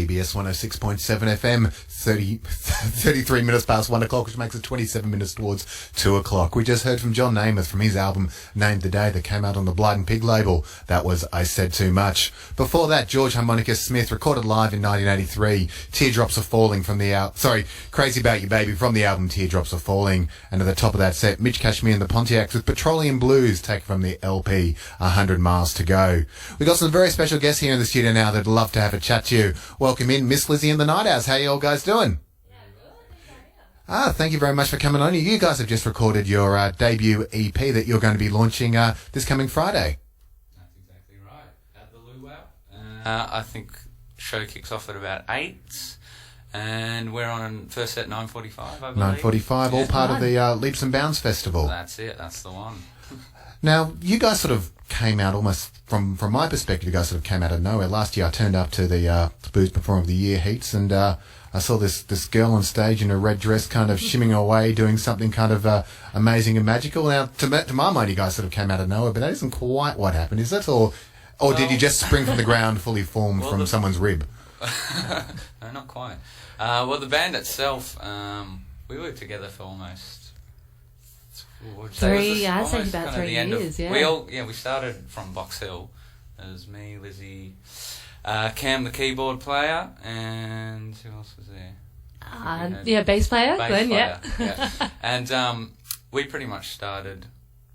PBS 106.7 FM, 33 minutes past 1 o'clock, which makes it 27 minutes towards 2 o'clock. We just heard from John Namath from his album Named the Day that came out on the Blind and Pig label. That was I Said Too Much. Before that, George Harmonica Smith recorded live in 1983, Teardrops Are Falling from the Crazy About You Baby from the album Teardrops Are Falling. And at the top of that set, Mitch Cashmere and the Pontiacs with Petroleum Blues, taken from the LP 100 Miles to Go. We got some very special guests here in the studio now that'd love to have a chat to you. Welcome in Miss Lizzy and the Night Owls. How you all guys doing? Thank you very much for coming on. You guys have just recorded your debut EP that you're going to be launching this coming Friday. That's exactly right. At the Luau. I think show kicks off at about 8, and we're on first at 9:45, I believe. 9:45, all part of the Leaps and Bounds Festival. That's it. That's the one. Now, you guys sort of came out almost, from my perspective, you guys sort of came out of nowhere. Last year I turned up to the Blues Performer of the Year heats, and I saw this girl on stage in a red dress kind of shimmying away, doing something kind of amazing and magical. Now, to my mind, you guys sort of came out of nowhere, but that isn't quite what happened, is it? Or did you just spring from the ground fully formed from someone's rib? No, not quite. Well, the band itself, we were together for almost... I'd say about 3 years, yeah. We started from Box Hill. It was me, Lizzy, Cam, the keyboard player, and who else was there? Bass player, Glenn, yeah. And we pretty much started,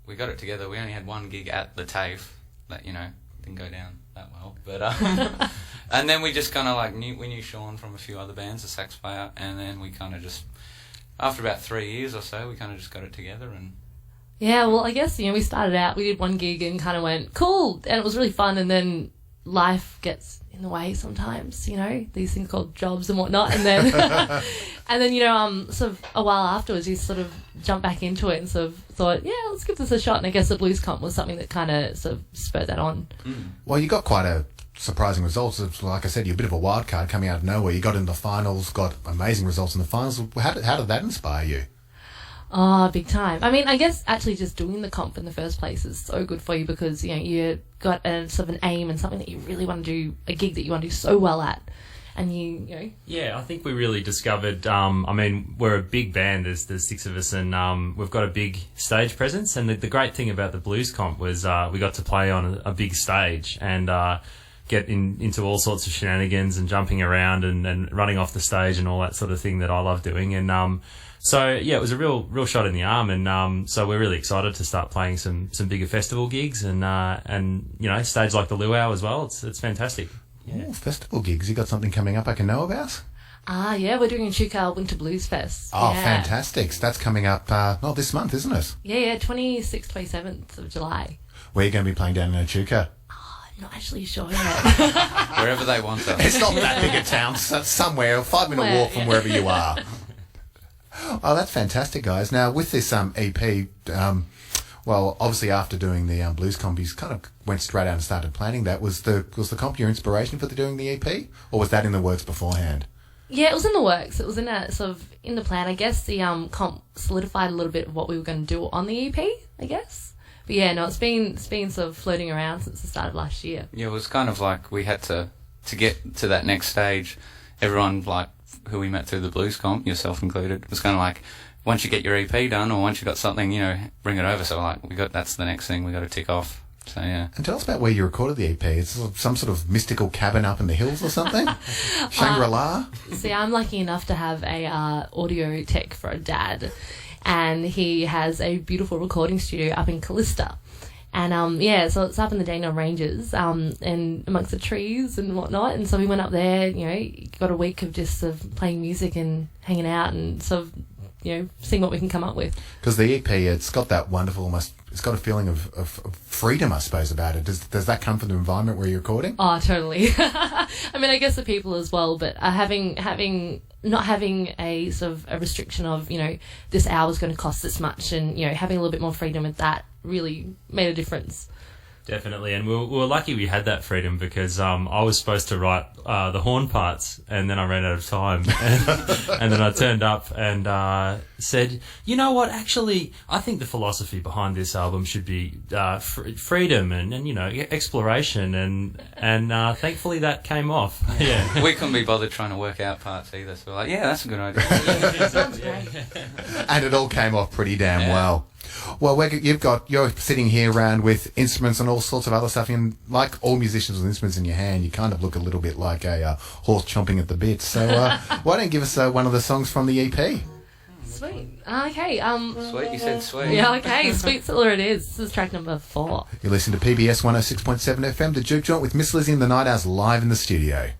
we got it together. We only had one gig at the TAFE that, didn't go down that well. But and then we just kind of we knew Sean from a few other bands, the sax player, and then we kind of just, after about 3 years or so, we kind of just got it together. And yeah, well, I guess, we started out, we did one gig and kind of went, cool, and it was really fun, and then life gets in the way sometimes, these things called jobs and whatnot, and then, sort of a while afterwards, you sort of jumped back into it and sort of thought, yeah, let's give this a shot, and I guess the Blues Comp was something that kind of sort of spurred that on. Well, you got quite a surprising results. Like I said, you're a bit of a wild card coming out of nowhere. You got in the finals, got amazing results in the finals. How did that inspire you? Oh, big time. I mean, I guess actually just doing the comp in the first place is so good for you because, you got a sort of an aim and something that you really want to do, a gig that you want to do so well at. And Yeah, I think we really discovered, we're a big band, there's 6 of us, and we've got a big stage presence. And the great thing about the Blues Comp was we got to play on a big stage and get into all sorts of shenanigans and jumping around and running off the stage and all that sort of thing that I love doing. And so, yeah, it was a real shot in the arm. And so we're really excited to start playing some bigger festival gigs and stage like the Luau as well. It's fantastic. Yeah. Ooh, festival gigs. You got something coming up I can know about? Yeah, we're doing a Juke Winter Blues Fest. Oh, yeah. Fantastic. So that's coming up, this month, isn't it? Yeah, 26th, 27th of July. Where are you going to be playing down in Juke? Not actually sure yet. Wherever they want us. It's not that big a town. Somewhere, a 5-minute walk from wherever you are. Oh, that's fantastic, guys. Now, with this EP, well, obviously after doing the Blues Comp, you kind of went straight out and started planning that. Was the comp your inspiration for doing the EP? Or was that in the works beforehand? Yeah, it was in the works. It was in the plan. I guess the comp solidified a little bit of what we were going to do on the EP, I guess. But yeah, no, it's been sort of floating around since the start of last year. Yeah, it was kind of like we had to get to that next stage. Everyone who we met through the Blues Comp, yourself included, was kind of like, once you get your EP done or once you got something, bring it over. So that's the next thing we got to tick off. So yeah. And tell us about where you recorded the EP. It's some sort of mystical cabin up in the hills or something? Shangri-La? See, I'm lucky enough to have a audio tech for a dad. And he has a beautiful recording studio up in Callista. And, so it's up in the Dandenong Ranges and amongst the trees and whatnot. And so we went up there, got a week of just sort of playing music and hanging out and sort of, seeing what we can come up with. Because the EP, it's got that wonderful, it's got a feeling of freedom, I suppose, about it. Does that come from the environment where you're recording? Oh, totally. I mean, I guess the people as well, but not having a sort of a restriction of, this hour's going to cost this much and, having a little bit more freedom with that really made a difference. Definitely, and we were lucky we had that freedom because I was supposed to write the horn parts, and then I ran out of time, and then I turned up and said, you know what? Actually, I think the philosophy behind this album should be freedom and you know exploration, and thankfully that came off. Yeah, We couldn't be bothered trying to work out parts either, so we're like, yeah, that's a good idea. Sounds great. And it all came off pretty damn well. Well, you're sitting here around with instruments and all sorts of other stuff. And like all musicians with instruments in your hand, you kind of look a little bit like a horse chomping at the bit. So why don't you give us one of the songs from the EP? Sweet. Okay. Sweet, you said sweet. Yeah. Okay. Sweet Cilla it is. This is track number 4. You listen to PBS 106.7 FM, the Juke Joint with Miss Lizzy and the Night Owls live in the studio.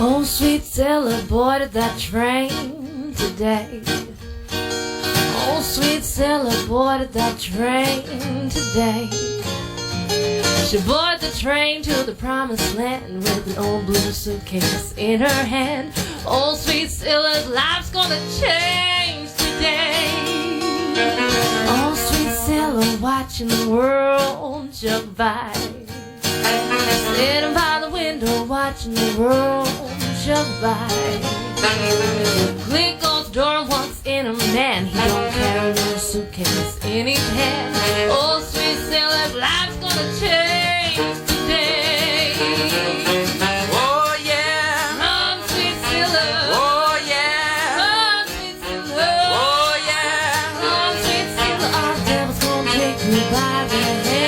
Oh, sweet Cilla boarded that train today. Oh, sweet Cilla boarded that train today. She boarded the train to the promised land with an old blue suitcase in her hand. Oh, sweet Cilla's life's gonna change today. Oh, sweet Cilla watching the world jump by. Sitting by the window watching the world jump by. Click goes the door and walks in a man. He don't carry no suitcase in his hand. Oh, sweet Cilla's life's gonna change today. Oh, yeah. Run, sweet Cilla. Oh, yeah. Run, sweet Cilla. Oh, yeah. Run, sweet Cilla. Our devil's gonna take you by the hand.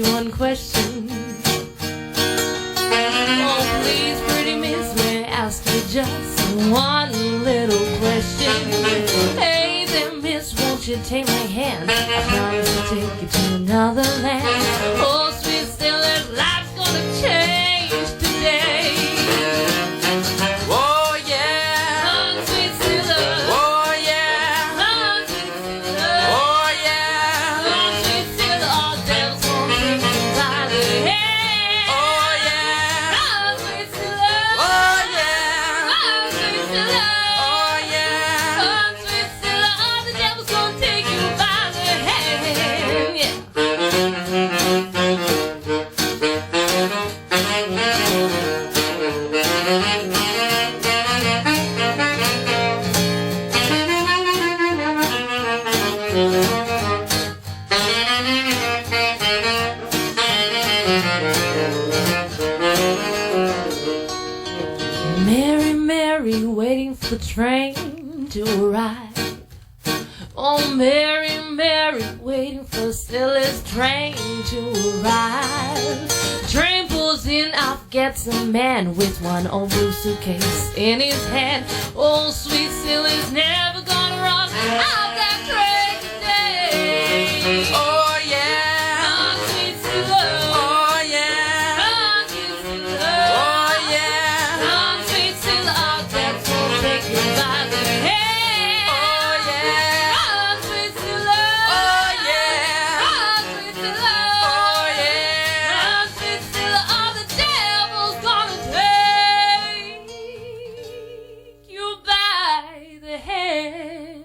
One question. Oh, please, pretty miss, may I ask you just one little question? Hey there, miss, won't you take my hand? I promise to take you to another land. Oh, sweet Cilla's life's gonna change today. Oh, yeah. Run, sweet Cilla. Oh, yeah. Run, sweet Cilla. Oh, yeah. Run, sweet Cilla. All devils won't take you by the hand. Oh, yeah. Run, sweet Cilla. Oh, yeah. Run, sweet Cilla. Oh, yeah. Run, sweet Cilla. All the devils gonna take you by the hand. Yeah. Mary, Mary, waiting for the train to arrive. Oh, Mary, Mary, waiting for Cilla's train to arrive. Train pulls in, off gets a man with one old blue suitcase in his hand. Oh, sweet Cilla's never gonna run out that train today. Oh, yeah. Run, sweet Cilla. Oh, yeah. Run, sweet Cilla. Oh, yeah. Run, sweet Cilla, our devils won't take you by the hand. Oh, yeah. Run, sweet Cilla. Oh, yeah. Run, sweet Cilla. Oh, yeah. Run, sweet Cilla, all the devil's gonna take you by the hand.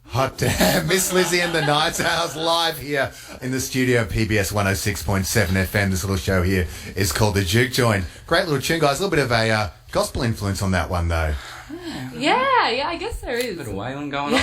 Hot damn. Miss Lizzy and the Night Owls live here in the studio at PBS 106.7 FM. This little show here is called the Juke Joint. Great little tune, guys. A little bit of a gospel influence on that one, though. Yeah, I guess there is. A bit of wailing going on.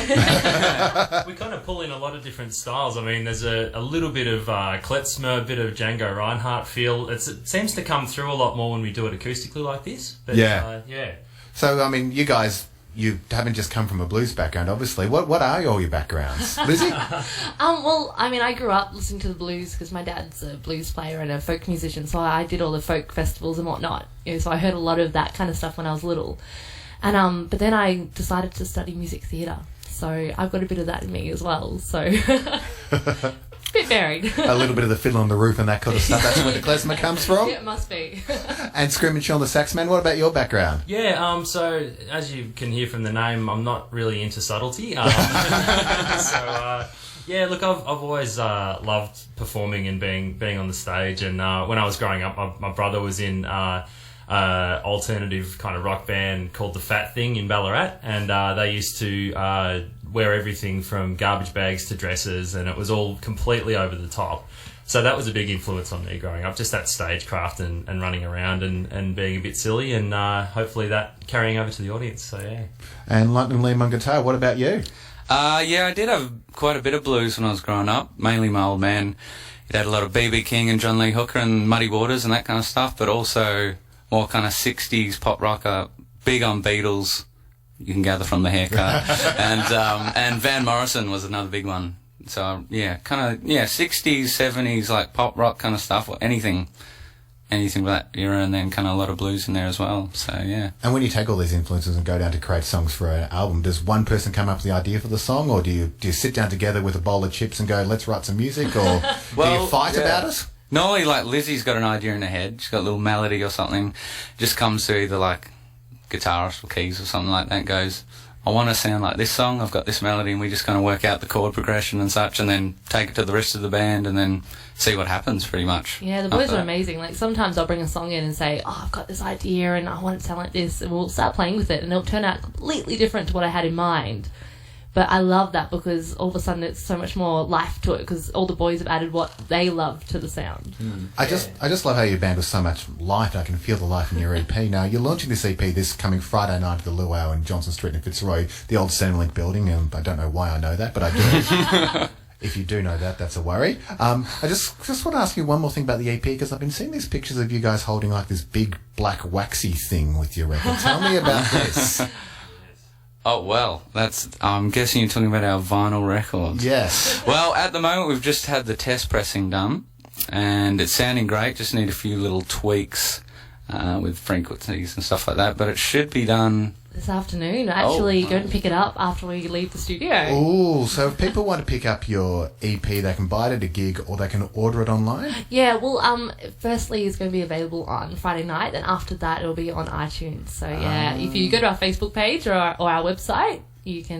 We kind of pull in a lot of different styles. I mean, there's a little bit of klezmer, a bit of Django Reinhardt feel. It seems to come through a lot more when we do it acoustically like this. But, Yeah. Yeah. So, I mean, you guys, you haven't just come from a blues background, obviously. What are all your backgrounds? Lizzy? Well, I mean, I grew up listening to the blues because my dad's a blues player and a folk musician, so I did all the folk festivals and whatnot. So I heard a lot of that kind of stuff when I was little. And but then I decided to study music theatre, so I've got a bit of that in me as well. So bit varied. A little bit of the fiddle on the roof and that kind of stuff. That's where the klezmer comes from. Yeah, it must be. And Scrimage on the sax, man. What about your background? Yeah, so as you can hear from the name, I'm not really into subtlety. Yeah, look, I've always loved performing and being on the stage. And when I was growing up, my brother was in alternative kind of rock band called The Fat Thing in Ballarat, and they used to wear everything from garbage bags to dresses, and it was all completely over the top. So that was a big influence on me growing up, just that stagecraft and running around and being a bit silly, and hopefully that carrying over to the audience. So yeah. And Lightning Liam on guitar. What about you? Yeah, I did have quite a bit of blues when I was growing up. Mainly my old man. He had a lot of B.B. King and John Lee Hooker and Muddy Waters and that kind of stuff, but also more kind of 60s pop rocker, big on Beatles, you can gather from the haircut. And Van Morrison was another big one. So, yeah, kind of, 60s, 70s, like pop rock kind of stuff, or anything with that era, and then kind of a lot of blues in there as well. So, yeah. And when you take all these influences and go down to create songs for an album, does one person come up with the idea for the song, or do you sit down together with a bowl of chips and go, let's write some music, or do you fight about it? Normally, like, Lizzy's got an idea in her head. She's got a little melody or something. Just comes to either, like, guitarist or keys or something like that, goes, I want to sound like this song, I've got this melody, and we just kind of work out the chord progression and such, and then take it to the rest of the band, and then see what happens, pretty much. Yeah, the boys are amazing. Like, sometimes I'll bring a song in and say, I've got this idea, and I want it to sound like this, and we'll start playing with it, and it'll turn out completely different to what I had in mind. But I love that because all of a sudden it's so much more life to it because all the boys have added what they love to the sound. I just love how your band was so much life. I can feel the life in your EP. Now, you're launching this EP this coming Friday night at the Luau in Johnson Street in Fitzroy, the old Centrelink building. I don't know why I know that, but I do. If you do know that, that's a worry. I just want to ask you one more thing about the EP because I've been seeing these pictures of you guys holding like this big black waxy thing with your record. Tell me about this. Oh, well, I'm guessing you're talking about our vinyl records. Yes. Well, at the moment, we've just had the test pressing done, and it's sounding great, just need a few little tweaks with frequencies and stuff like that, but it should be done this afternoon. Actually, go and pick it up after we leave the studio. Oh, so if people want to pick up your EP, they can buy it at a gig or they can order it online? Yeah, well, firstly, it's going to be available on Friday night, and after that, it'll be on iTunes. So, yeah, if you go to our Facebook page or our website, you can,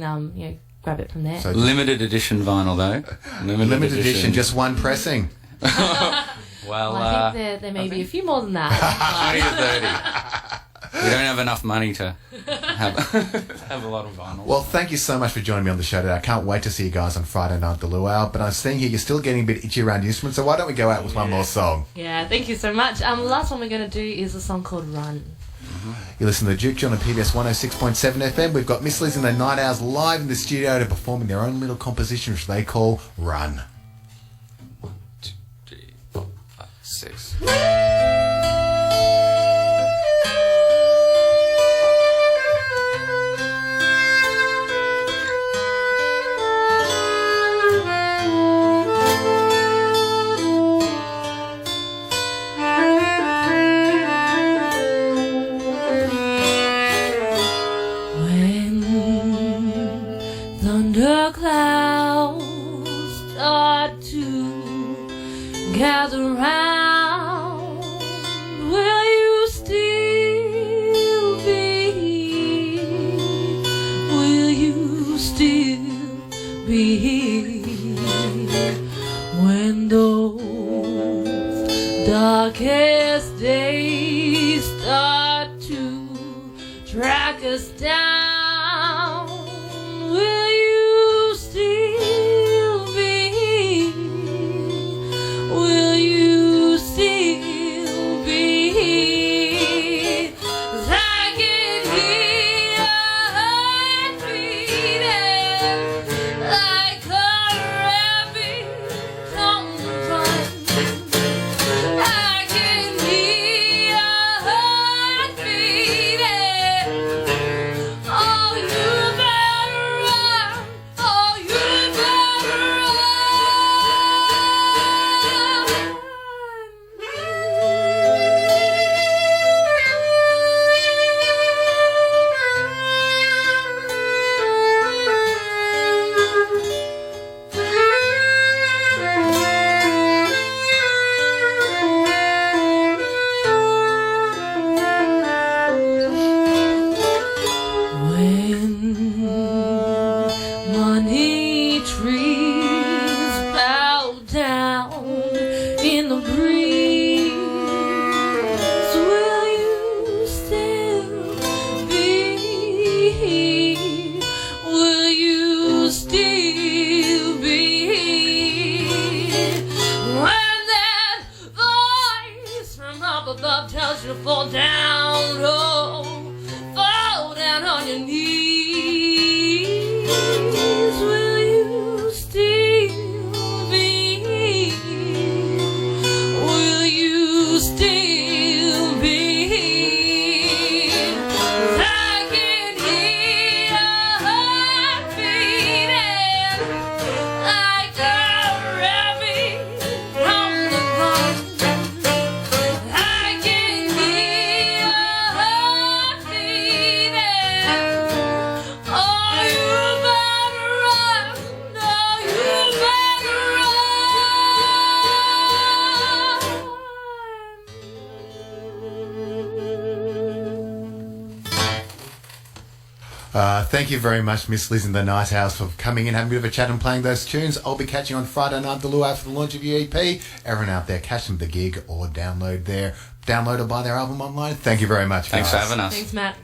grab it from there. So limited edition vinyl, though. Limited edition, just one pressing. Well, I think there may be a few more than that. 20 to 30. We don't have enough money to have a lot of vinyl. Well, thank you so much for joining me on the show today. I can't wait to see you guys on Friday night at the Luau. But I'm seeing here you're still getting a bit itchy around the instruments, so why don't we go out with one more song? Yeah, thank you so much. The last one we're going to do is a song called Run. You listen to Juke Joint on PBS 106.7 FM. We've got Miss Lizzy and the Night Owls live in the studio to performing their own little composition, which they call Run. 1, 2, 3, 4, 5, 6. Gather round, will you still be here? Will you still be here when those darkest days start to track us down? honey trees bow down in the breeze. Will you still be here? Will you still be here? When that voice from up above tells you to fall down, oh, fall down on your knees. Will you still be here? Will you still be here? 'Cause I can hear your heart beating like a rabbit on the ground. I can hear your heart beating. Oh, you better run. Oh, you better run. Thank you very much, Miss Liz in the Night House, for coming in, having a bit of a chat and playing those tunes. I'll be catching you on Friday night, the luau for the launch of your EP. Everyone out there, catch them the gig or download or buy their album online. Thank you very much, Thanks for guys. having us. Thanks, Matt.